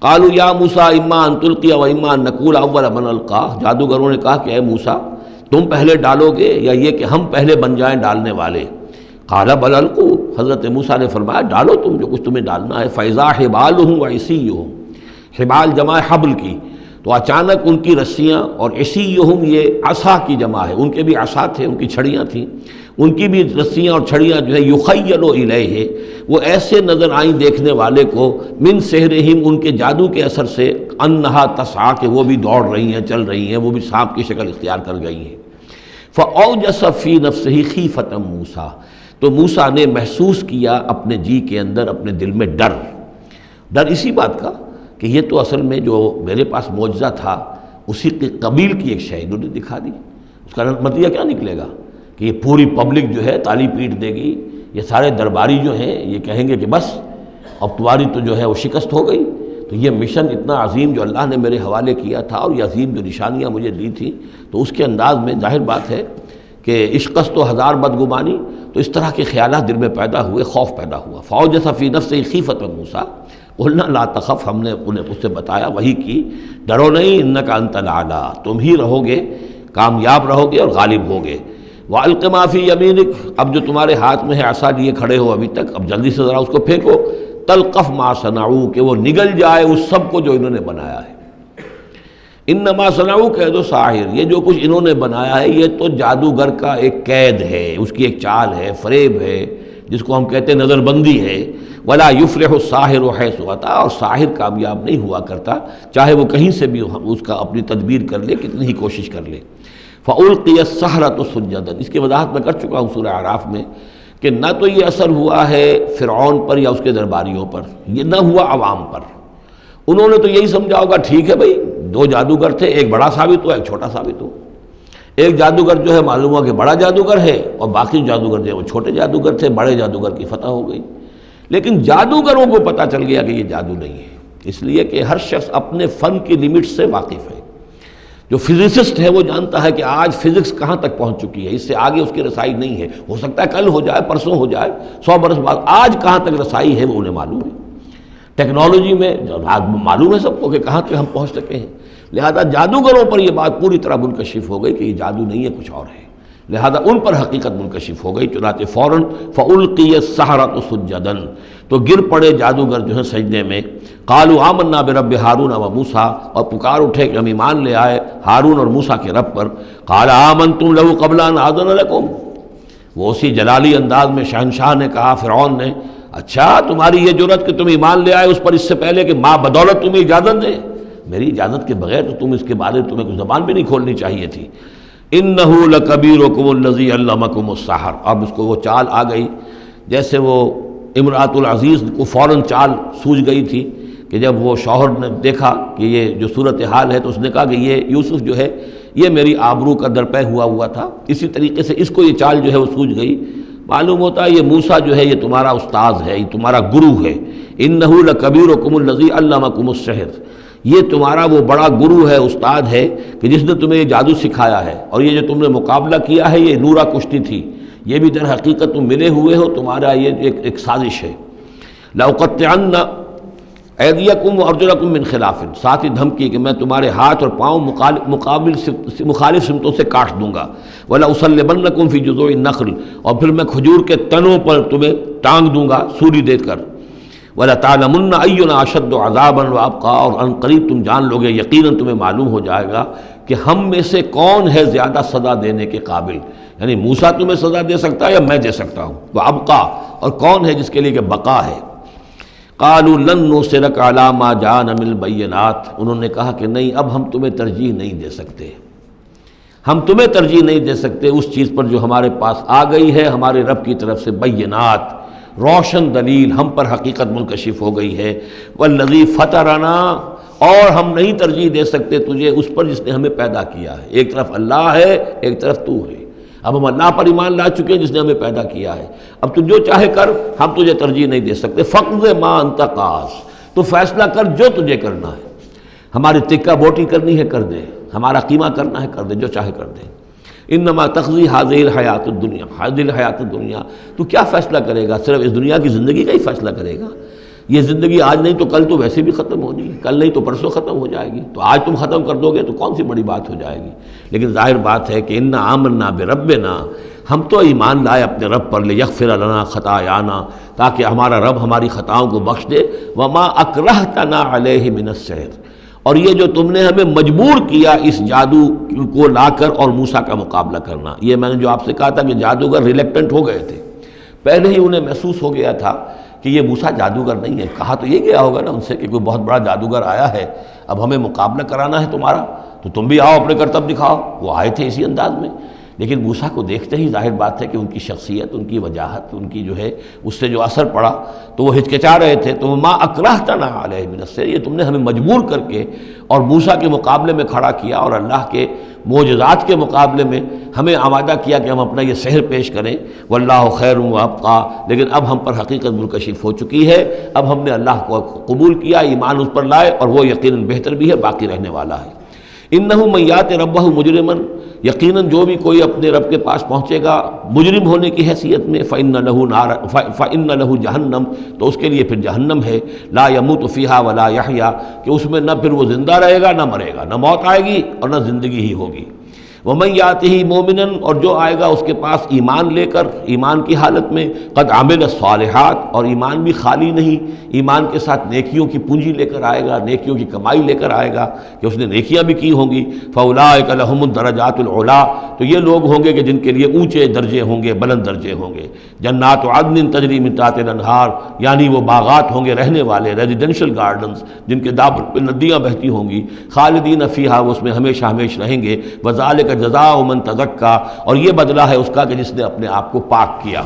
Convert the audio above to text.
قالوا یا موسیٰ اما ان تلقی و اما ان نقول اول من القا، جادوگروں نے کہا کہ اے موسیٰ تم پہلے ڈالو گے یا یہ کہ ہم پہلے بن جائیں ڈالنے والے؟ قال بل القوا، حضرت موسیٰ نے فرمایا ڈالو تم جو کچھ تمہیں ڈالنا ہے۔ فاذا حبالهم وعصیهم، حبال جمع حبل کی، تو اچانک ان کی رسیاں، اور عصیهم یہ عصا کی جمع ہے، ان کے بھی عصا تھے، ان کی چھڑیاں تھیں، ان کی بھی رسیاں اور چھڑیاں جو ہے یخیل الیہ، وہ ایسے نظر آئیں دیکھنے والے کو، من سحرہم، ان کے جادو کے اثر سے، انہا تسعی، کہ وہ بھی دوڑ رہی ہیں، چل رہی ہیں، وہ بھی سانپ کی شکل اختیار کر گئی ہیں۔ فاوجس فی نفسہ خیفۃ موسیٰ، تو موسیٰ نے محسوس کیا اپنے جی کے اندر، اپنے دل میں ڈر اسی بات کا کہ یہ تو اصل میں جو میرے پاس معجزہ تھا اسی کے قبیل کی ایک شے انہوں نے دکھا دی۔ اس کا نتیجہ کیا نکلے گا کہ یہ پوری پبلک جو ہے تالی پیٹ دے گی، یہ سارے درباری جو ہیں یہ کہیں گے کہ بس اب تمہاری تو جو ہے وہ شکست ہو گئی۔ تو یہ مشن اتنا عظیم جو اللہ نے میرے حوالے کیا تھا، اور یہ عظیم جو نشانیاں مجھے دی تھیں، تو اس کے انداز میں ظاہر بات ہے کہ عشقست و ہزار بدگمانی، تو اس طرح کے خیالات دل میں پیدا ہوئے، خوف پیدا ہوا۔ فاوجس فی نفسہ خیفۃ موسیٰ قلنا لا تخف، ہم نے انہیں اس سے بتایا، وہی کی، ڈرو نہیں، انک انت الاعلیٰ، تم ہی رہو گے، کامیاب رہو گے اور غالب ہوگے۔ وَأَلْقِ مَا فِي يَمِينِكَ، اب جو تمہارے ہاتھ میں ہے عصا لیے کھڑے ہو ابھی تک، اب جلدی سے ذرا اس کو پھینکو، تلقف ما صنعوا، کہ وہ نگل جائے اس سب کو جو انہوں نے بنایا ہے۔ انما صنعوا کید ساحر، یہ جو کچھ انہوں نے بنایا ہے یہ تو جادوگر کا ایک قید ہے، اس کی ایک چال ہے، فریب ہے، جس کو ہم کہتے ہیں نظر بندی ہے۔ ولا یفلح الساحر حیث اتی، اور ساحر کامیاب نہیں ہوا کرتا چاہے وہ کہیں سے بھی اس کا اپنی تدبیر کر لے، کتنی ہی کوشش کر لے۔ فَأُلْقِيَ السَّحَرَةُ سُجَّدًا، اس کی وضاحت میں کر چکا ہوں سورہ اعراف میں کہ نہ تو یہ اثر ہوا ہے فرعون پر یا اس کے درباریوں پر، یہ نہ ہوا عوام پر۔ انہوں نے تو یہی سمجھا ہوگا ٹھیک ہے بھائی، دو جادوگر تھے، ایک بڑا ثابت ہوا، ایک چھوٹا ثابت ہوا۔ ایک جادوگر جو ہے معلوم ہوا کہ بڑا جادوگر ہے، اور باقی جادوگر جو ہے وہ چھوٹے جادوگر تھے، بڑے جادوگر کی فتح ہو گئی۔ لیکن جادوگروں کو پتہ چل گیا کہ یہ جادو نہیں ہے، اس لیے کہ ہر شخص اپنے فن کی لیمٹ سے واقف ہے۔ جو فزسسٹ ہے وہ جانتا ہے کہ آج فزکس کہاں تک پہنچ چکی ہے، اس سے آگے اس کی رسائی نہیں ہے، ہو سکتا ہے کل ہو جائے، پرسوں ہو جائے، 100 برس بعد، آج کہاں تک رسائی ہے وہ انہیں معلوم ہے۔ ٹیکنالوجی میں معلوم ہے سب کو کہ کہاں تک ہم پہنچ سکے ہیں، لہذا جادوگروں پر یہ بات پوری طرح منکشف ہو گئی کہ یہ جادو نہیں ہے، کچھ اور ہے، لہذا ان پر حقیقت منکشف ہو گئی۔ چنانچہ فوراً فَأُلْقِيَ السَّحَرَةُ سُجَّدًا، تو گر پڑے جادوگر جو ہیں سجدے میں۔ قالوا آمنا برب ہارون و موسیٰ، اور پکار اٹھے کہ ہم ایمان لے آئے ہارون اور موسیٰ کے رب پر۔ قال آمنتم لہ قبل ان آذن لکم، وہ اسی جلالی انداز میں شہنشاہ نے کہا، فرعون نے، اچھا تمہاری یہ جرت کہ تم ایمان لے آئے اس پر اس سے پہلے کہ ماں بدولت تمہیں اجازت دے؟ میری اجازت کے بغیر تو تم اس کے بارے میں تمہیں کچھ زبان بھی نہیں کھولنی چاہیے تھی۔ انہ لکبیرکم الذی علمکم السحر، اب اس کو وہ چال آ گئی، جیسے وہ امرأۃ العزیز کو فوراً چال سوجھ گئی تھی کہ جب وہ شوہر نے دیکھا کہ یہ جو صورتحال ہے تو اس نے کہا کہ یہ یوسف جو ہے یہ میری آبرو کا درپے ہوا تھا، اسی طریقے سے اس کو یہ چال جو ہے وہ سوجھ گئی۔ معلوم ہوتا ہے یہ موسیٰ جو ہے یہ تمہارا استاذ ہے، یہ تمہارا گرو ہے۔ انہ لکبیرکم الذی علمکم السحر، یہ تمہارا وہ بڑا گرو ہے، استاد ہے کہ جس نے تمہیں یہ جادو سکھایا ہے، اور یہ جو تم نے مقابلہ کیا ہے یہ نورا کشتی تھی، یہ بھی در حقیقت تم ملے ہوئے ہو، تمہارا یہ ایک سازش ہے۔ لَأُقَطِّعَنَّ أَيْدِيَكُمْ وَأَرْجُلَكُمْ مِنْ خِلَافٍ، ساتھ ہی دھمکی کہ میں تمہارے ہاتھ اور پاؤں مخالف سمتوں سے کاٹ دوں گا۔ وَلَأُصَلِّبَنَّكُمْ فِي جُذُوعِ النَّخْلِ، اور پھر میں کھجور کے تنوں پر تمہیں ٹانگ دوں گا سولی دے کر۔ وَلَتَعْلَمُنَّ أَيُّنَا أَشَدُّ عَذَابًا وَأَبْقَىٰ، اور ان قریب تم جان لوگے، یقیناً تمہیں معلوم ہو جائے گا کہ ہم میں سے کون ہے زیادہ سزا دینے کے قابل، یعنی موسیٰ تمہیں سزا دے سکتا ہے یا میں دے سکتا ہوں، وَأَبْقَىٰ، اور کون ہے جس کے لیے کہ بقا ہے۔ قَالُوا لَن نُّؤْثِرَكَ عَلَىٰ مَا جَاءَنَا مِنَ الْبَيِّنَاتِ، انہوں نے کہا کہ نہیں، اب ہم تمہیں ترجیح نہیں دے سکتے، ہم تمہیں ترجیح نہیں دے سکتے اس چیز پر جو ہمارے پاس آ گئی ہے ہمارے رب کی طرف سے، بینات، روشن دلیل ہم پر حقیقت منکشف ہو گئی ہے۔ والذی فطرنا، اور ہم نہیں ترجیح دے سکتے تجھے اس پر جس نے ہمیں پیدا کیا ہے، ایک طرف اللہ ہے ایک طرف تو ہے، اب ہم اللہ پر ایمان لا چکے ہیں جس نے ہمیں پیدا کیا ہے، اب تو جو چاہے کر، ہم تجھے ترجیح نہیں دے سکتے۔ فقض ما انت قاض، تو فیصلہ کر جو تجھے کرنا ہے، ہماری تکہ بوٹی کرنی ہے کر دے، ہمارا قیمہ کرنا ہے کر دے، جو چاہے کر دے۔ انما تقضی هذه الحیات الدنیا، هذه الحیات الدنیا، تو کیا فیصلہ کرے گا؟ صرف اس دنیا کی زندگی کا ہی فیصلہ کرے گا؟ یہ زندگی آج نہیں تو کل تو ویسے بھی ختم ہونی ہے، کل نہیں تو پرسوں ختم ہو جائے گی، تو آج تم ختم کر دو گے تو کون سی بڑی بات ہو جائے گی۔ لیکن ظاہر بات ہے کہ انا آمنا بربنا، ہم تو ایمان لائے اپنے رب پر، لیغفر لنا خطایانا، تاکہ ہمارا رب ہماری خطاؤں کو بخش دے، وما اکرہتنا علیہ من السحر، اور یہ جو تم نے ہمیں مجبور کیا اس جادو کو لا کر اور موسیٰ کا مقابلہ کرنا۔ یہ میں نے جو آپ سے کہا تھا کہ جادوگر ریلیکٹنٹ ہو گئے تھے، پہلے ہی انہیں محسوس ہو گیا تھا کہ یہ موسیٰ جادوگر نہیں ہے، کہا تو یہ گیا ہوگا نا ان سے کہ کوئی بہت بڑا جادوگر آیا ہے، اب ہمیں مقابلہ کرانا ہے تمہارا، تو تم بھی آؤ اپنے کرتب دکھاؤ۔ وہ آئے تھے اسی انداز میں، لیکن موسیٰ کو دیکھتے ہی ظاہر بات ہے کہ ان کی شخصیت، ان کی وجاہت، ان کی جو ہے اس سے جو اثر پڑا تو وہ ہچکچا رہے تھے۔ تو ما اکرہتنا علیہ من السحر، یہ تم نے ہمیں مجبور کر کے اور موسیٰ کے مقابلے میں کھڑا کیا اور اللہ کے معجزات کے مقابلے میں ہمیں آمادہ کیا کہ ہم اپنا یہ سحر پیش کریں۔ واللہ خیر و ابقیٰ، لیکن اب ہم پر حقیقت منکشف ہو چکی ہے، اب ہم نے اللہ کو قبول کیا، ایمان اس پر لائے، اور وہ یقیناً بہتر بھی ہے، باقی رہنے والا ہے۔ انہ من یات ربہ مجرما، یقیناً جو بھی کوئی اپنے رب کے پاس پہنچے گا مجرم ہونے کی حیثیت میں، فإن لہ جہنم، تو اس کے لیے پھر جہنم ہے، لا یموت فیہا ولا یحیا، کہ اس میں نہ پھر وہ زندہ رہے گا نہ مرے گا، نہ موت آئے گی اور نہ زندگی ہی ہوگی۔ ومن یاتہ مومنا، اور جو آئے گا اس کے پاس ایمان لے کر، ایمان کی حالت میں، قد عمل الصالحات، اور ایمان بھی خالی نہیں، ایمان کے ساتھ نیکیوں کی پونجی لے کر آئے گا، نیکیوں کی کمائی لے کر آئے گا کہ اس نے نیکیاں بھی کی ہوں گی، فاولئک لہم الدرجات العلی، تو یہ لوگ ہوں گے کہ جن کے لیے اونچے درجے ہوں گے، بلند درجے ہوں گے۔ جنات عدن تجری من تحتها الانہار، یعنی وہ باغات ہوں گے رہنے والے، ریزیڈینشل گارڈنز جن کے دامن پہ ندیاں بہتی ہوں گی، خالدین فیہا، وہ اس میں ہمیشہ ہمیش رہیں گے، وذالک جزاء من تزکیٰ، اور یہ بدلہ ہے اس کا کہ جس نے اپنے آپ کو پاک کیا۔